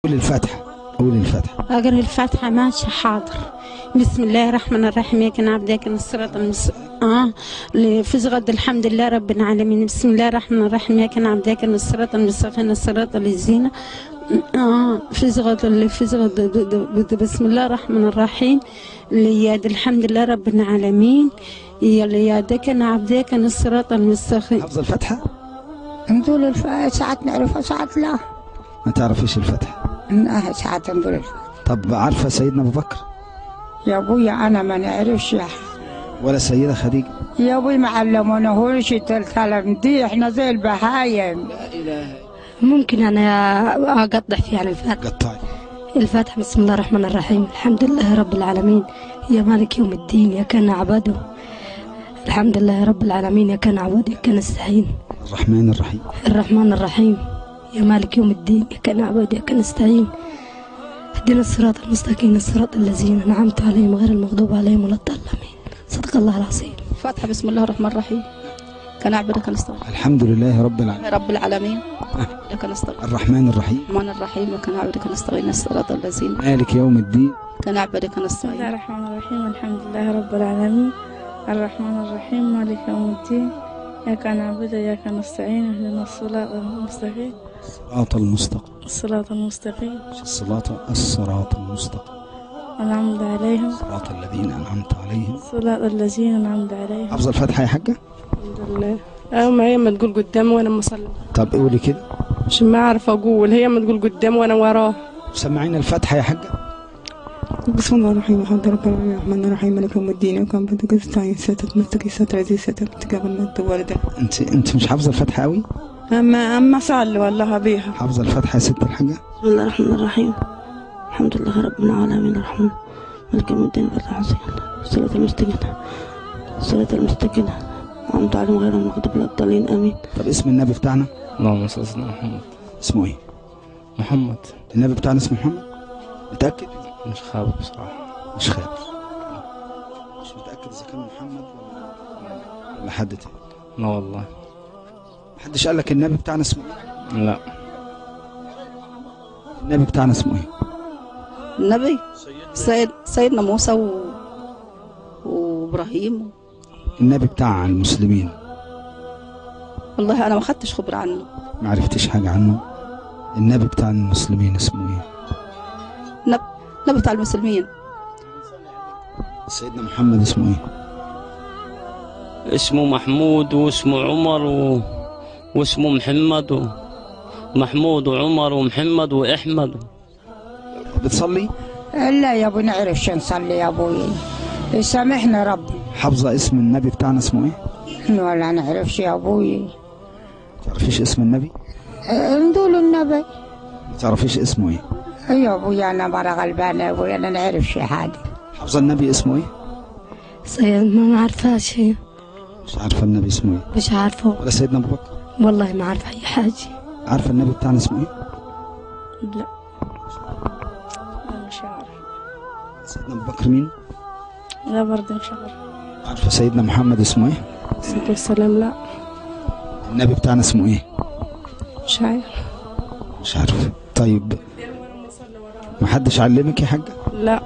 قول الفاتحة. قول الفاتحة. أقرأ الفاتحة ماشي حاضر. بسم الله الرحمن الرحيم. ياك نعبد ياك الصراط لفزغد الحمد لله رب العالمين. بسم الله الرحمن الرحيم. ياك نعبد ياك الصراط المستقيم الصراط الذين فزغد بسم الله الرحمن الرحيم. لياد الحمد لله رب العالمين. يا ليادك نعبد ياك الصراط المستقيم. حفظ الفاتحة؟ نقول ساعات نعرفها ساعات لا. ما تعرفيش الفاتحة؟ ساعات نقول الفاتحة. طب عارفة سيدنا أبو بكر؟ يا ابويا انا ما نعرفش. ولا سيدة خديجة؟ يا ابوي ما علموناهوش الكلام دي، احنا زي البهايم. لا اله. ممكن انا اقطع فيها عن الفاتحة. قطعي. الفاتحة بسم الله الرحمن الرحيم. الحمد لله رب العالمين يا مالك يوم الدين يا كان عبده. الحمد لله رب العالمين يا كان عبده يا كان نستعين. الرحمن الرحيم. الرحمن الرحيم يا مالك يوم الدين يا كان عبده يا كان نستعين. اهدنا الصراط المستقيم الصراط الذين انعمت عليهم غير المغضوب عليهم ولا الضالين. صدق الله العظيم. الفاتحة بسم الله الرحمن الرحيم. كان عبدك نستغفر. الحمد لله رب العالمين. رب العالمين لك نستغفر. الرحمن الرحيم. الرحمن الرحيم وكان عبدك نستعين الصراط الذين مالك يوم الدين. كان عبدك نستعين. بسم الله الرحمن الرحيم. الحمد لله رب العالمين الرحمن الرحيم مالك يوم الدين إياك نعبد وإياك نستعين اهدنا الصراط المستقيم الصراط المستقيم. الصراط المستقيم الصراط المستقيم. أنعمت عليهم صراط الذين أنعمت عليهم. صراط الذين أنعمت عليهم. حفظ الفاتحة يا حاجة؟ الحمد لله. ما هي ما تقول قدام وانا مصلي. طب قولي كده. مش ما اعرف اقول، هي ما تقول قدام وانا وراه. سمعينا الفاتحة يا حاجة. بسم الله الرحمن الرحيم. الحمد لله الرحمن الرحيم مالك يوم الدين وكان بدك استعين ستة مستقي ستة عزيز ستة تقابل من الوالدة. انت مش حافظة الفاتحة قوي؟ اما صلي والله بيها. حافظة الفاتحة يا ست الحاجة؟ بسم الله الرحمن الرحيم. الحمد لله رب العالمين الرحمن مالك يوم الدين الصراط المستقيم الصراط المستقيم أنعمت عليهم غير المغضوب عليهم الضالين آمين. طب اسم النبي بتاعنا؟ اللهم صل على محمد. اسمه ايه؟ محمد. النبي بتاعنا اسمه محمد؟ متأكد؟ مش خابر بصراحة. مش خابر. مش متأكد إذا كان محمد ولا حد تاني؟ لا والله. محدش قال لك النبي بتاعنا اسمه ايه؟ لا. النبي بتاعنا اسمه ايه؟ النبي سيدنا موسى وإبراهيم. النبي بتاع المسلمين. والله أنا ما خدتش خبر عنه. ما عرفتش حاجة عنه؟ النبي بتاع المسلمين اسمه ايه؟ النبي بتاع المسلمين. سيدنا محمد اسمه ايه؟ اسمه محمود واسمه عمر واسمه محمد ومحمود وعمر ومحمد وأحمد. بتصلي؟ لا يا ابو نعرفش نصلي يا ابوي، يسامحنا ربي. حافظة اسم النبي بتاعنا اسمه ايه؟ ولا نعرفش يا ابوي. ما تعرفيش اسم النبي؟ نقول النبي. ما تعرفيش اسمه ايه؟ يا ابوي انا مرة غلبانة يا ابوي، انا نعرفش حاجة. حافظة النبي اسمه ايه؟ سيد ما عارفاش هي. مش عارفة النبي اسمه ايه؟ مش عارفه. ولا سيدنا ابو بكر؟ والله ما عارفه اي حاجه. عارفة النبي بتاعنا اسمه ايه؟ لا مش عارف. سيدنا ابو بكر مين؟ لا برضه مش عارف. عارفة سيدنا محمد اسمه ايه؟ الصلاة والسلام. لا النبي بتاعنا اسمه ايه؟ مش عارف. مش عارف. طيب ما حدش علمك يا حاجة؟ لا